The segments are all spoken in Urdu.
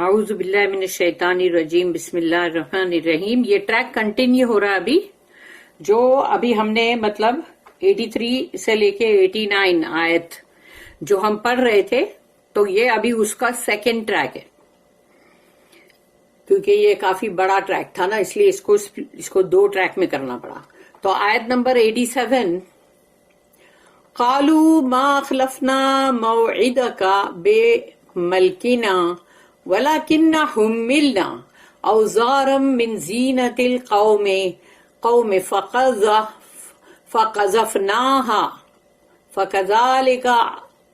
اعوذ باللہ من الشیطان الرجیم بسم اللہ الرحمن الرحیم. یہ ٹریک کنٹینیو ہو رہا ہے ابھی جو ابھی ہم نے مطلب 83 سے لے کے 89 آیت جو ہم پڑھ رہے تھے، تو یہ ابھی اس کا سیکنڈ ٹریک ہے، کیونکہ یہ کافی بڑا ٹریک تھا نا، اس لیے اس کو دو ٹریک میں کرنا پڑا. تو آیت نمبر 87، قالوا ما اخلفنا موعدك بملكنا ولكننا حملنا اوزارا من زینة القوم فقذفناها فكذلك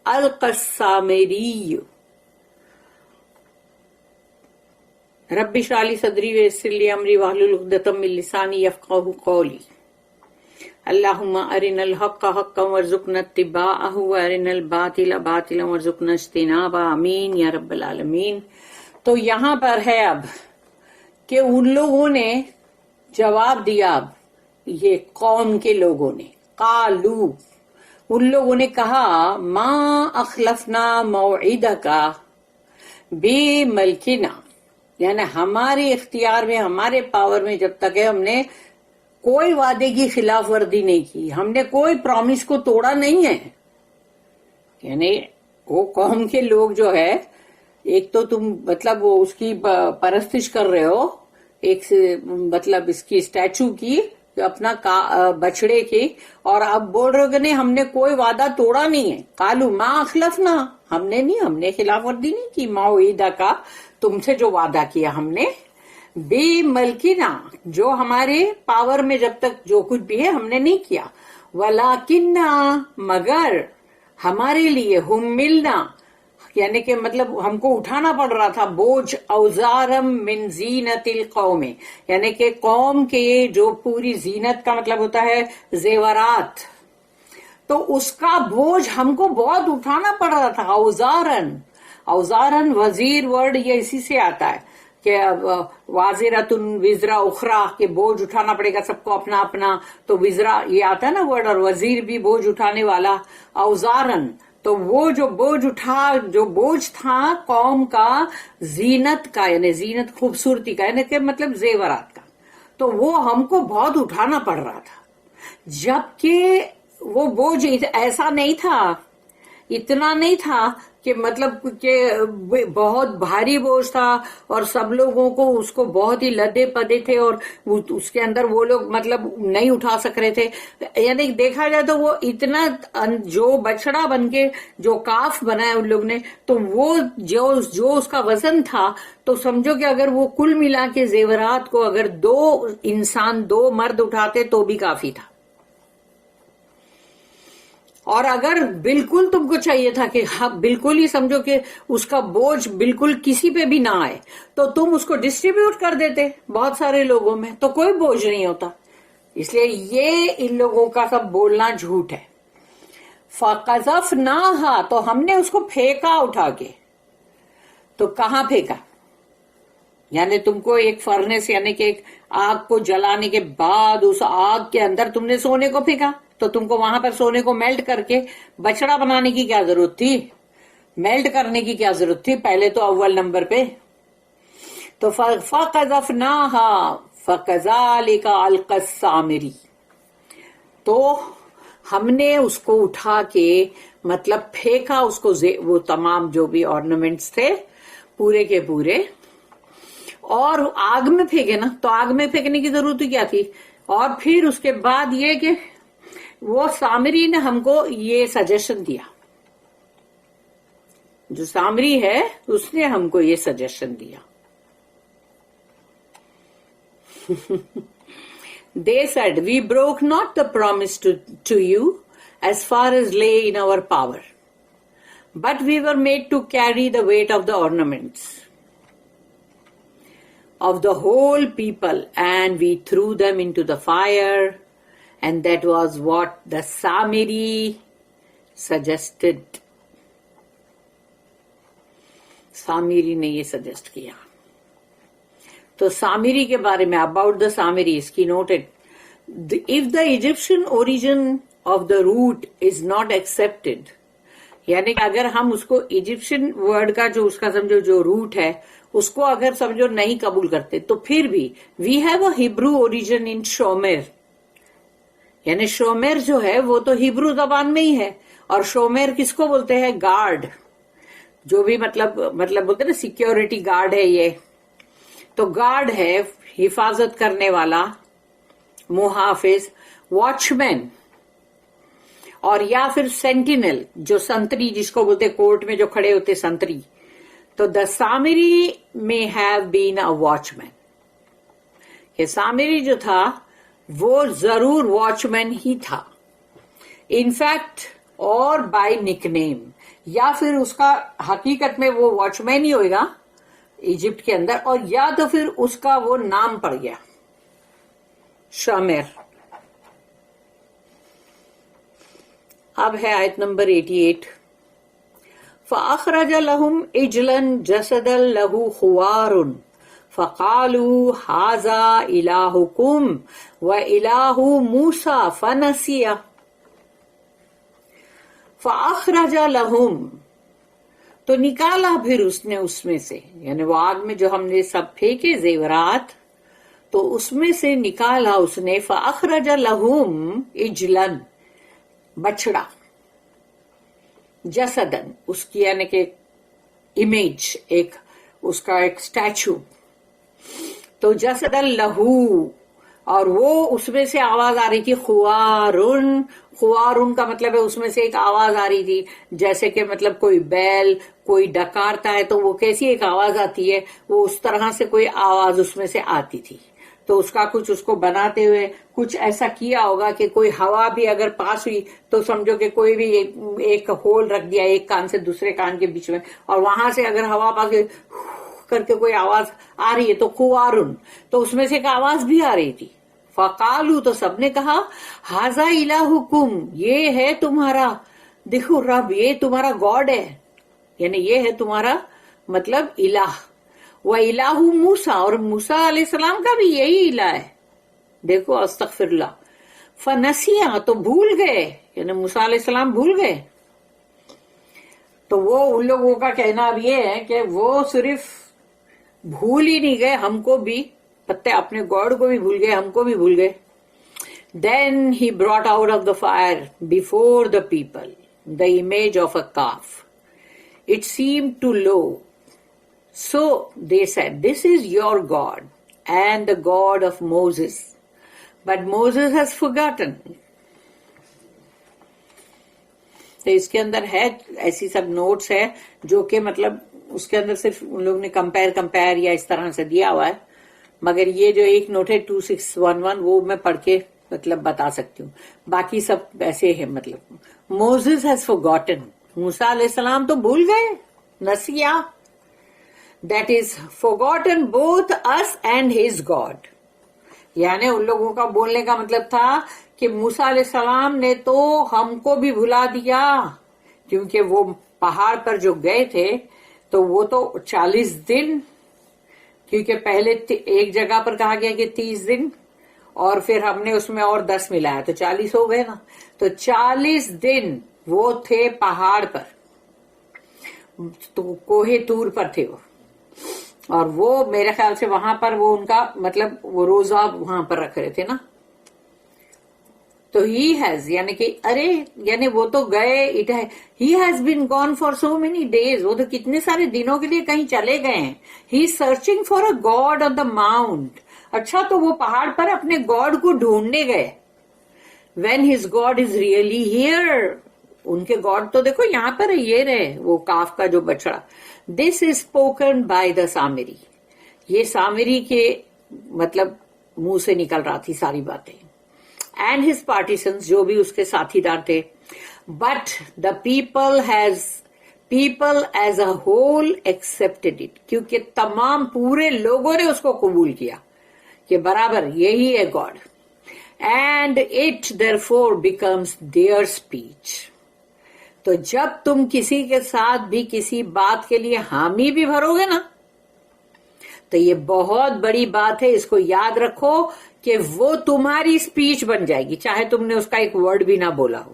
القى السامري. رب اشرح لي صدری ویسر لي امری واحلل عقدۃ من لسانی یفقهوا قولی. اللہم ارنا الحق حقا وارزقنا اتباعہ وارنا الباطل باطلا وارزقنا اجتنابہ، آمین یا رب العالمین. تو یہاں پر ہے اب کہ ان لوگوں نے جواب دیا، اب یہ قوم کے لوگوں نے، قالو ان لوگوں نے کہا، ما اخلفنا موعدک بملکنا، یعنی ہمارے اختیار میں، ہمارے پاور میں جب تک ہے، ہم نے کوئی وعدے کی خلاف ورزی نہیں کی، ہم نے کوئی پرامس کو توڑا نہیں ہے. یعنی وہ قوم کے لوگ جو ہے، ایک تو تم مطلب وہ اس کی پرستش کر رہے ہو، ایک مطلب اس کی اسٹیچو کی، اپنا بچڑے کی، اور اب بول رہے ہو کہ نہیں ہم نے کوئی وعدہ توڑا نہیں ہے. قالو ما اخلفنا، ہم نے خلاف ورزی نہیں کی، موعدہ کا، تم سے جو وعدہ کیا ہم نے، بے ملکنا، جو ہمارے پاور میں جب تک جو کچھ بھی ہے ہم نے نہیں کیا، ولیکننا، مگر ہمارے لیے، حملنا، یعنی کہ مطلب ہم کو اٹھانا پڑ رہا تھا بوجھ، اوزارم من زینت القوم، یعنی کہ قوم کے جو پوری زینت کا مطلب ہوتا ہے زیورات، تو اس کا بوجھ ہم کو بہت اٹھانا پڑ رہا تھا. اوزارن وزیر ورڈ یہ اسی سے آتا ہے کہ وازرتن وزرا اخرى، کہ بوجھ اٹھانا پڑے گا سب کو اپنا اپنا، تو وزرا یہ آتا ہے نا ورڈ، اور وزیر بھی بوجھ اٹھانے والا. اوزارن، تو وہ جو بوجھ تھا قوم کا زینت کا، یعنی زینت خوبصورتی کا، یعنی کہ مطلب زیورات کا، تو وہ ہم کو بہت اٹھانا پڑ رہا تھا. جبکہ وہ بوجھ ایسا نہیں تھا، اتنا نہیں تھا کہ مطلب کہ بہت بھاری بوجھ تھا اور سب لوگوں کو اس کو بہت ہی لدے پدے تھے، اور اس کے اندر وہ لوگ مطلب نہیں اٹھا سک رہے تھے. یعنی دیکھا جائے تو وہ اتنا جو بچڑا بن کے جو کاف بنایا ان لوگ نے، تو وہ جو اس کا وزن تھا، تو سمجھو کہ اگر وہ کل ملا کے زیورات کو اگر دو مرد اٹھاتے تو بھی کافی تھا. اور اگر بالکل تم کو چاہیے تھا کہ بالکل ہی سمجھو کہ اس کا بوجھ بالکل کسی پہ بھی نہ آئے، تو تم اس کو ڈسٹریبیوٹ کر دیتے بہت سارے لوگوں میں، تو کوئی بوجھ نہیں ہوتا. اس لیے یہ ان لوگوں کا سب بولنا جھوٹ ہے. فَقَذَفْنَاهَا، تو ہم نے اس کو پھینکا اٹھا کے. تو کہاں پھینکا؟ یعنی تم کو ایک فرنس، یعنی کہ ایک آگ کو جلانے کے بعد اس آگ کے اندر تم نے سونے کو پھینکا، تو تم کو وہاں پر سونے کو میلٹ کر کے بچڑا بنانے کی کیا ضرورت تھی؟ میلٹ کرنے کی کیا ضرورت تھی پہلے تو اول نمبر پہ؟ تو فَقَذَفْنَاهَا فَكَذَلِكَ أَلْقَى السَّامِرِي، تو ہم نے اس کو اٹھا کے مطلب پھینکا اس کو، وہ تمام جو بھی آرنامنٹس تھے پورے کے پورے، اور آگ میں پھینکے نا، تو آگ میں پھینکنے کی ضرورت کیا تھی؟ اور پھر اس کے بعد یہ کہ وہ سامری نے ہم کو یہ سجیشن دیا، جو سامری ہے اس نے ہم کو یہ سجیشن دیا. They said, we broke not the promise to you as far as lay in our power, but we were made to carry the weight of the ornaments of the whole people, and we threw them into the fire, and that was what the Samiri suggested. سامری نے یہ سجیسٹ کیا. تو سامری کے بارے میں about the Samiris کی noted, if the Egyptian origin of the root is not accepted, یعنی کہ اگر ہم اس کو ایجپشن ورڈ کا جو اس کا سمجھو جو روٹ ہے اس کو اگر سمجھو نہیں قبول کرتے تو پھر بھی we have a Hebrew origin in Sumer. یعنی شومر جو ہے وہ تو ہیبرو زبان میں ہی ہے. اور شومر کس کو بولتے ہیں؟ گارڈ. جو بھی مطلب بولتے ہیں نا سیکیورٹی گارڈ ہے یہ. تو گارڈ ہے حفاظت کرنے والا، محافظ، واچ مین، اور یا پھر سینٹینل جو سنتری جس کو بولتے کورٹ میں جو کھڑے ہوتے سنتری. تو دا سامری میں ہیو بین اے واچ مین. کہ سامری جو تھا وہ ضرور واچ مین ہی تھا. انفیکٹ اور بائی نک نیم، یا پھر اس کا حقیقت میں وہ واچ مین ہی ہوئے گا ایجپٹ کے اندر، اور یا تو پھر اس کا وہ نام پڑ گیا شامر. اب ہے آیت نمبر 88. فَأَخْرَجَ لَهُمْ عِجْلًا جَسَدًا لَهُ خُوَارٌ فَقَالُوا هَذَا إِلَٰهُكُمْ وَإِلَٰهُ مُوسَىٰ فَنَسِيَ. فَأَخْرَجَ لَهُمْ تو نکالا پھر اس نے اس میں سے، یعنی وہ آگ میں جو ہم نے سب پھینکے زیورات تو اس میں سے نکالا اس نے. فَأَخْرَجَ لَهُمْ عِجْلًا بچڑا، جسدن اس کی یعنی کہ امیج، ایک اس کا ایک اسٹیچو. تو جسدن لہو، اور وہ اس میں سے آواز آ رہی تھی خوارن. خوارن کا مطلب ہے اس میں سے ایک آواز آ رہی تھی جیسے کہ مطلب کوئی بیل کوئی ڈکارتا ہے تو وہ کیسی ایک آواز آتی ہے، وہ اس طرح سے کوئی آواز اس میں سے آتی تھی. تو اس کا کچھ اس کو بناتے ہوئے کچھ ایسا کیا ہوگا کہ کوئی ہوا بھی اگر پاس ہوئی تو سمجھو کہ کوئی بھی ایک ہول رکھ دیا ایک کان سے دوسرے کان کے بیچ میں، اور وہاں سے اگر ہوا پاس کر کے کوئی آواز آ رہی ہے تو خوارن، تو اس میں سے ایک آواز بھی آ رہی تھی. فقالو تو سب نے کہا ھذا الہکم، یہ ہے تمہارا دیکھو رب، یہ تمہارا گاڈ ہے، یعنی یہ ہے تمہارا مطلب الہ. وَإِلَٰهُ مُوسَىٰ، اور موسیٰ علیہ السلام کا بھی یہی الہ ہے. دیکھو استغفر اللہ. فَنَسِيَ تو بھول گئے، یعنی موسیٰ علیہ السلام بھول گئے. تو وہ ان لوگوں کا کہنا اب یہ ہے کہ وہ صرف بھول ہی نہیں گئے، ہم کو بھی پتے اپنے گاڈ کو بھی بھول گئے، ہم کو بھی بھول گئے. Then he brought out of the fire before the people the image of a calf. It seemed too low. So they said, this is your God and the God of Moses. But Moses has forgotten. تو اس کے اندر ہے ایسی سب نوٹس ہے جو کہ مطلب اس کے اندر صرف ان لوگ نے کمپیر یا اس طرح سے دیا ہوا ہے، مگر یہ جو ایک نوٹ ہے 2611 وہ میں پڑھ کے مطلب بتا سکتی ہوں. باقی سب ایسے ہیں مطلب Moses has forgotten. موسیٰ علیہ السلام تو بھول گئے. نسیہ that is forgotten both us and his God. یعنی ان لوگوں کا بولنے کا مطلب تھا کہ موسیٰ علیہ السلام نے تو ہم کو بھی بھلا دیا، کیونکہ وہ پہاڑ پر جو گئے تھے تو وہ تو 40 دن، کیونکہ پہلے ایک جگہ پر کہا گیا کہ 30 دن اور پھر ہم نے اس میں اور 10 ملایا تو 40 ہو گئے نا. تو 40 دن وہ تھے پہاڑ پر، تو کوہ طور پر تھے وہ، اور وہ میرے خیال سے وہاں پر وہ ان کا مطلب وہ روزہ وہاں پر رکھ رہے تھے نا. تو ہی ہیز یعنی کہ ارے یعنی وہ تو گئے، he has been gone for so many days, وہ تو کتنے سارے دنوں کے لیے کہیں چلے گئے ہیں. He searching for a god on the mount. اچھا تو وہ پہاڑ پر اپنے گاڈ کو ڈھونڈنے گئے. When his god is really here, ان کے گاڈ تو دیکھو یہاں پر ہے، یہ رہے وہ کاف کا جو بچڑا. دس از اسپوکن بائی دا سامری، یہ سامری کے مطلب منہ سے نکل رہا تھی ساری باتیں. اینڈ ہز پارٹیسنز جو بھی اس کے ساتھی دار تھے. But the people as a whole expected it, کیونکہ تمام پورے لوگوں نے اس کو قبول کیا کہ برابر یہی ہے God. And it therefore becomes their speech. تو جب تم کسی کے ساتھ بھی کسی بات کے لیے حامی بھی بھرو گے نا تو یہ بہت بڑی بات ہے، اس کو یاد رکھو کہ وہ تمہاری اسپیچ بن جائے گی، چاہے تم نے اس کا ایک ورڈ بھی نہ بولا ہو.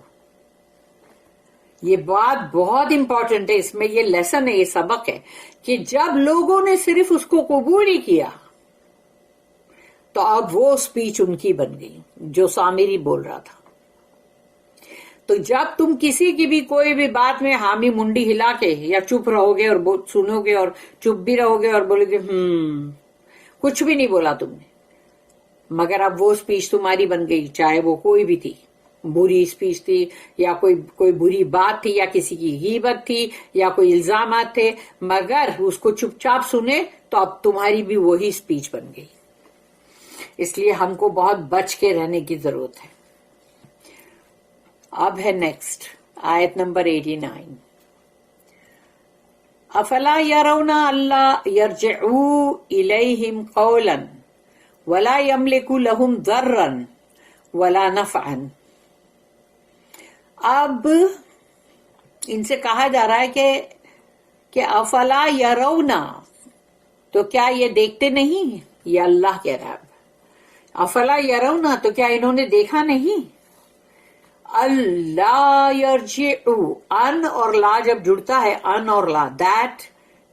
یہ بات بہت امپورٹنٹ ہے، اس میں یہ لیسن ہے، یہ سبق ہے کہ جب لوگوں نے صرف اس کو قبول ہی کیا تو اب وہ اسپیچ ان کی بن گئی جو سامری بول رہا تھا. تو جب تم کسی کی بھی کوئی بھی بات میں حامی منڈی ہلا کے یا چپ رہو گے اور سنو گے اور چپ بھی رہو گے اور بولو گے کچھ بھی نہیں بولا تم نے، مگر اب وہ اسپیچ تمہاری بن گئی، چاہے وہ کوئی بھی تھی، بری اسپیچ تھی یا کوئی بری بات تھی یا کسی کی غیبت تھی یا کوئی الزامات تھے، مگر اس کو چپ چاپ سنے تو اب تمہاری بھی وہی اسپیچ بن گئی. اس لیے ہم کو بہت بچ کے رہنے کی ضرورت ہے. اب ہے نیکسٹ آیت نمبر 89. افلا يرون اللہ يرجعوا الیہم قولا ولا يملك لهم ضرا ولا نفعا. اب ان سے کہا جا رہا ہے کہ افلا يرون، تو کیا یہ دیکھتے نہیں؟ یہ اللہ کہہ رہا ہے. افلا يرون، تو کیا انہوں نے دیکھا نہیں؟ اللہ یرجعو، ان اور لا جب جڑتا ہے، ان اور لا، دیٹ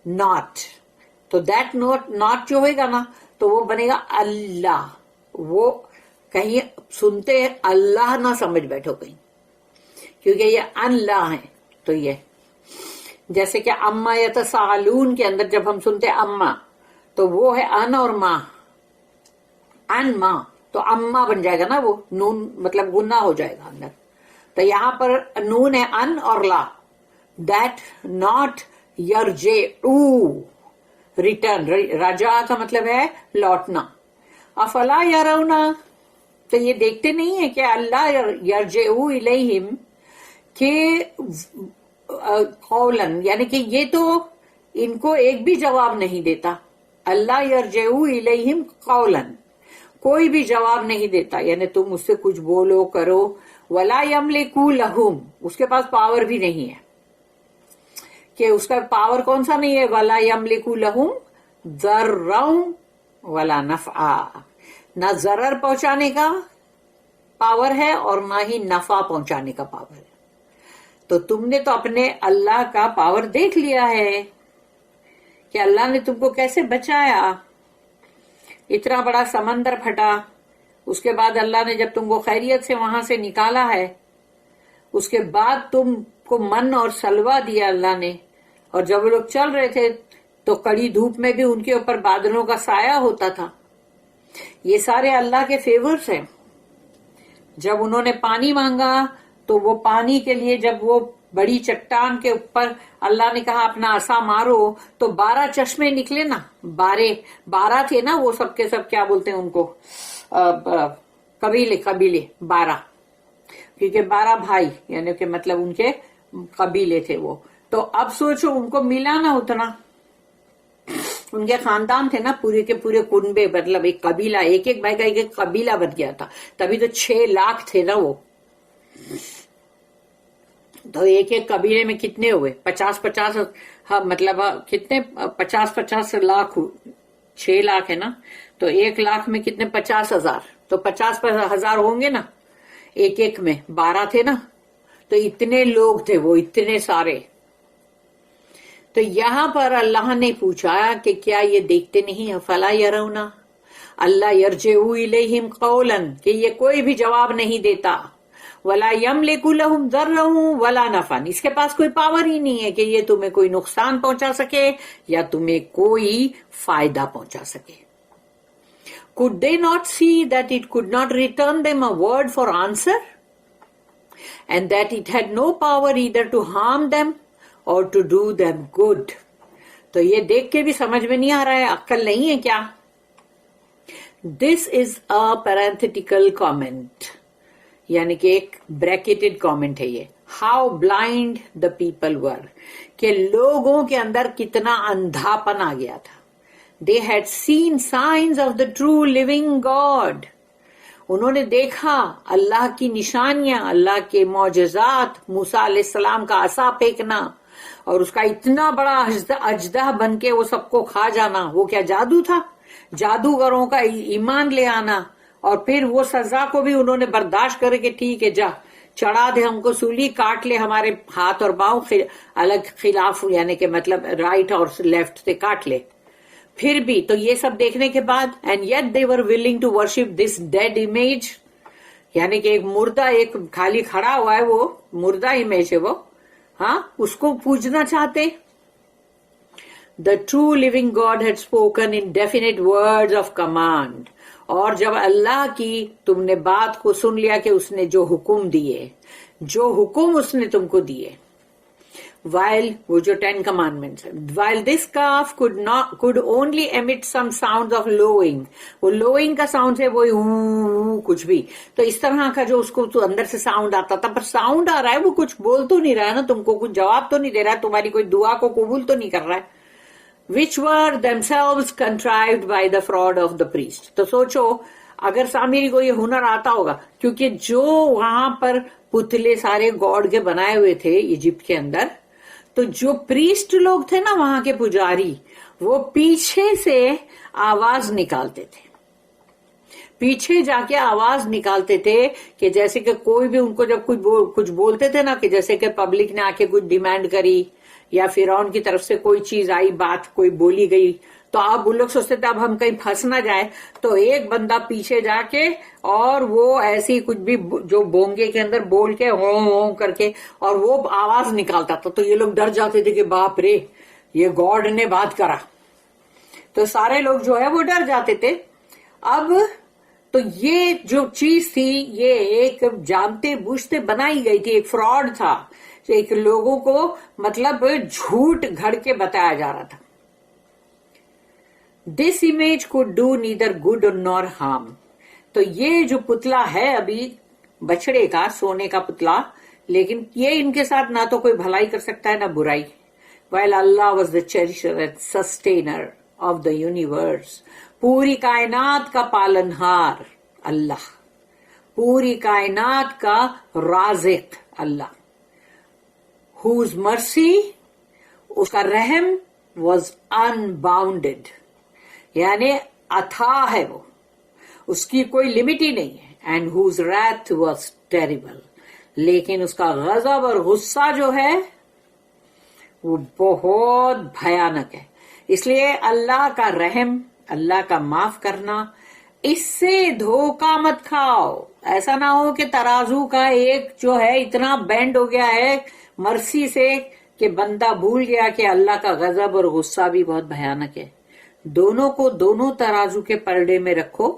ناٹ، تو دیٹ ناٹ جو ہوئے گا نا تو وہ بنے گا اللہ. وہ کہیں سنتے ہیں اللہ نہ سمجھ بیٹھو کہیں، کیونکہ یہ ان لا ہے. تو یہ جیسے کہ اما یتساءلون کے اندر جب ہم سنتے اما تو وہ ہے ان اور ماں، ان ماں، تو اما بن جائے گا نا، وہ نون مطلب گناہ ہو جائے گا اندر. تو یہاں پر نون ہے ان اور لا، دیٹ ناٹ یرجعو، ریٹرن، رجا کا مطلب ہے لوٹنا. افلا یرون، تو یہ دیکھتے نہیں ہیں کہ اللہ یرجعو الیہم، کہ قولن، یعنی کہ یہ تو ان کو ایک بھی جواب نہیں دیتا. اللہ یرجعو الیہم قولن، کوئی بھی جواب نہیں دیتا، یعنی تم اس سے کچھ بولو کرو. ولا یملکو لہم، اس کے پاس پاور بھی نہیں ہے، کہ اس کا پاور کون سا نہیں ہے؟ ولا یملکو لہم ضرا ولا نفعا، نہ ضرر پہنچانے کا پاور ہے اور نہ ہی نفع پہنچانے کا پاور ہے. تو تم نے تو اپنے اللہ کا پاور دیکھ لیا ہے کہ اللہ نے تم کو کیسے بچایا. اتنا بڑا سمندر پھٹا، اس کے بعد اللہ نے جب تم کو خیریت سے وہاں سے نکالا ہے، اس کے بعد تم کو من اور سلوہ دیا اللہ نے، اور جب وہ لوگ چل رہے تھے تو کڑی دھوپ میں بھی ان کے اوپر بادلوں کا سایہ ہوتا تھا. یہ سارے اللہ کے فیورز ہیں. جب انہوں نے پانی مانگا تو وہ پانی کے لیے جب وہ بڑی چٹان کے اوپر اللہ نے کہا اپنا عصا مارو تو 12 چشمے نکلے نا. 12 تھے نا، وہ سب کے سب کیا بولتے ہیں ان کو، قبیلے 12، کیونکہ 12 بھائی، یعنی کہ مطلب ان کے قبیلے تھے وہ. تو اب سوچو ان کو ملا نا اتنا، ان کے خاندان تھے نا پورے کے پورے کنبے، مطلب ایک قبیلہ، ایک بھائی کا ایک قبیلہ بن گیا تھا. تبھی تو 6 لاکھ تھے نا وہ. تو ایک قبیلے میں کتنے ہوئے؟ 50 مطلب کتنے 50 لاکھ، 6 لاکھ ہے نا، تو 1 لاکھ میں کتنے 50,000، تو 50,000 ہوں گے نا ایک میں. 12 تھے نا، تو اتنے لوگ تھے وہ، اتنے سارے. تو یہاں پر اللہ نے پوچھا کہ کیا یہ دیکھتے نہیں ہیں؟ فلا یرون اللہ یرجعو الیہم قولا، کہ یہ کوئی بھی جواب نہیں دیتا. ولا یملک لہم ضرا ولا نفعا، اس کے پاس کوئی پاور ہی نہیں ہے کہ یہ تمہیں کوئی نقصان پہنچا سکے یا تمہیں کوئی فائدہ پہنچا سکے. Could they not see that it could not return them a word for answer, and that it had no power either to harm them or to do them good? تو یہ دیکھ کے بھی سمجھ میں نہیں آ رہا ہے، عقل نہیں ہے کیا؟ This is a parenthetical comment، یعنی کہ ایک بریکٹڈ کامنٹ ہے یہ. How blind the people were, کہ لوگوں کے اندر کتنا اندھاپن آ گیا تھا. They had seen signs of the true living God, انہوں نے دیکھا اللہ کی نشانیاں، اللہ کے معجزات، موسیٰ علیہ السلام کا عصا پھینکنا اور اس کا اتنا بڑا اژدہا بن کے وہ سب کو کھا جانا. وہ کیا جادو تھا؟ جادوگروں کا ایمان لے آنا، اور پھر وہ سزا کو بھی انہوں نے برداشت کر کے ٹھیک ہے جا چڑھا دے ہم کو سولی, کاٹ لے ہمارے ہاتھ اور پاؤں الگ خلاف, یعنی کہ مطلب رائٹ اور لیفٹ سے کاٹ لے, پھر بھی تو یہ سب دیکھنے کے بعد, and yet they were willing to worship this dead image, یعنی کہ ایک مردہ, ایک خالی کھڑا ہوا ہے وہ مردہ امیج ہے وہ, ہاں, اس کو پوجنا چاہتے. The true living God had spoken in definite words of command. اور جب اللہ کی تم نے بات کو سن لیا کہ اس نے جو حکم دیے, جو حکم اس نے تم کو دیے, while وہ جو 10 commandments ہیں, while this calf could only emit some sounds of lowing, وہ lowing کا sound ہے, وہ کچھ بھی, تو اس طرح کا جو اس کو تو اندر سے sound آتا تھا, پر sound آ رہا ہے, وہ کچھ بول تو نہیں رہا ہے نا, تم کو کچھ جواب تو نہیں دے رہا ہے, تمہاری کوئی دعا کو قبول تو نہیں کر رہا ہے, which were themselves contrived by the fraud of the priest. تو سوچو اگر سامری کو یہ ہنر آتا ہوگا, کیونکہ جو وہاں پر پتلے سارے گاڈ کے بنائے ہوئے تھے ایجپٹ کے اندر, تو جو پریسٹ لوگ تھے نا وہاں کے پجاری, وہ پیچھے سے آواز نکالتے تھے, پیچھے جا کے آواز نکالتے تھے, کہ جیسے کہ کوئی بھی ان کو جب کچھ بولتے تھے نا, کہ جیسے کہ پبلک نے آ کے کچھ ڈیمانڈ کری, یا فرعون کی طرف سے کوئی چیز آئی, بات کوئی بولی گئی, تو آپ وہ لوگ سوچتے تھے اب ہم کہیں پھنس نہ جائے, تو ایک بندہ پیچھے جا کے اور وہ ایسی کچھ بھی جو بونگے کے اندر بول کے ہوں کر کے اور وہ آواز نکالتا تھا, تو یہ لوگ ڈر جاتے تھے کہ باپ رے یہ گاڈ نے بات کرا, تو سارے لوگ جو ہے وہ ڈر جاتے تھے. اب تو یہ جو چیز تھی یہ ایک جانتے بوجھتے بنائی گئی تھی, ایک فراڈ تھا, ایک لوگوں کو مطلب جھوٹ گھڑ کے بتایا جا رہا تھا. This image could do neither good nor harm. تو یہ جو پتلا ہے ابھی بچڑے کا, سونے کا پتلا, لیکن یہ ان کے ساتھ نہ تو کوئی بھلائی کر سکتا ہے نہ برائی. while Allah was the cherisher and sustainer of the universe. پوری کائنات کا پالنہار اللہ, پوری کائنات کا رازق اللہ. whose mercy, اس کا رحم, was unbounded, یعنی اتھا ہے وہ, اس کی کوئی لمٹ ہی نہیں ہے. and whose wrath was terrible, لیکن اس کا غضب اور غصہ جو ہے وہ بہت بھیانک ہے. اس لیے اللہ کا رحم, اللہ کا معاف کرنا, اس سے دھوکہ مت کھاؤ. ایسا نہ ہو کہ ترازو کا ایک جو ہے اتنا بینڈ ہو گیا ہے مرسی سے کہ بندہ بھول گیا کہ اللہ کا غضب اور غصہ بھی بہت بھیانک ہے. دونوں کو دونوں ترازو کے پلڑے میں رکھو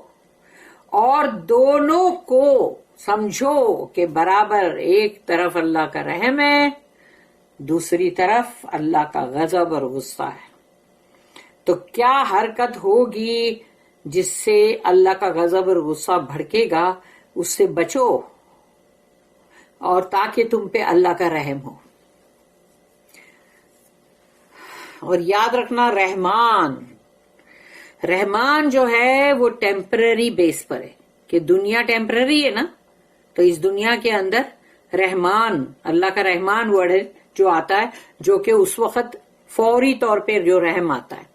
اور دونوں کو سمجھو کہ برابر, ایک طرف اللہ کا رحم ہے, دوسری طرف اللہ کا غضب اور غصہ ہے. تو کیا حرکت ہوگی جس سے اللہ کا غضب اور غصہ بھڑکے گا, اس سے بچو, اور تاکہ تم پہ اللہ کا رحم ہو. اور یاد رکھنا رحمان جو ہے وہ ٹیمپرری بیس پر ہے, کہ دنیا ٹیمپرری ہے نا, تو اس دنیا کے اندر رحمان, اللہ کا رحمان ورڈ ہے جو آتا ہے, جو کہ اس وقت فوری طور پہ جو رحم آتا ہے.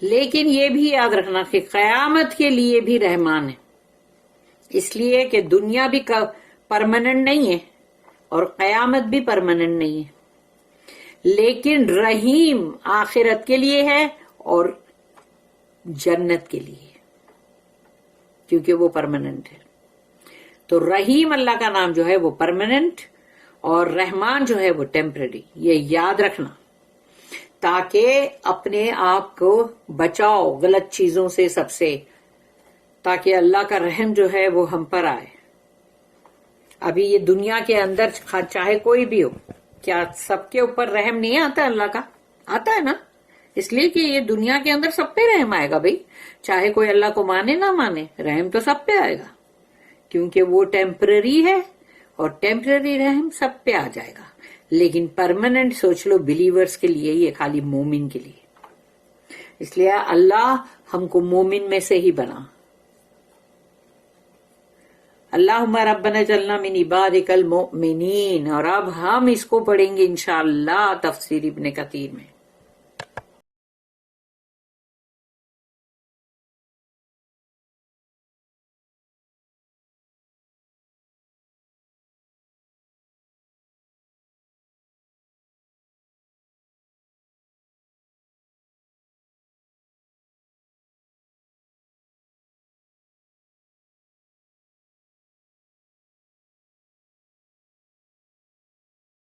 لیکن یہ بھی یاد رکھنا کہ قیامت کے لیے بھی رحمان ہے, اس لیے کہ دنیا بھی پرماننٹ نہیں ہے اور قیامت بھی پرماننٹ نہیں ہے, لیکن رحیم آخرت کے لیے ہے اور جنت کے لیے, کیونکہ وہ پرماننٹ ہے. تو رحیم اللہ کا نام جو ہے وہ پرماننٹ اور رحمان جو ہے وہ ٹیمپرری. یہ یاد رکھنا تاکہ اپنے آپ کو بچاؤ غلط چیزوں سے, سب سے, تاکہ اللہ کا رحم جو ہے وہ ہم پر آئے. ابھی یہ دنیا کے اندر چاہے کوئی بھی ہو, کیا سب کے اوپر رحم نہیں آتا؟ اللہ کا آتا ہے نا, اس لیے کہ یہ دنیا کے اندر سب پہ رحم آئے گا بھائی, چاہے کوئی اللہ کو مانے نہ مانے, رحم تو سب پہ آئے گا, کیونکہ وہ ٹیمپرری ہے اور ٹیمپرری رحم سب پہ آ جائے گا. لیکن پرماننٹ سوچ لو بلیورز کے لیے, یہ خالی مومن کے لیے. اس لیے اللہ ہم کو مومن میں سے ہی بنا. اللہم ربنا اجعلنا من عبادک المؤمنین. اور اب ہم اس کو پڑھیں گے انشاءاللہ تفسیر ابن کثیر میں.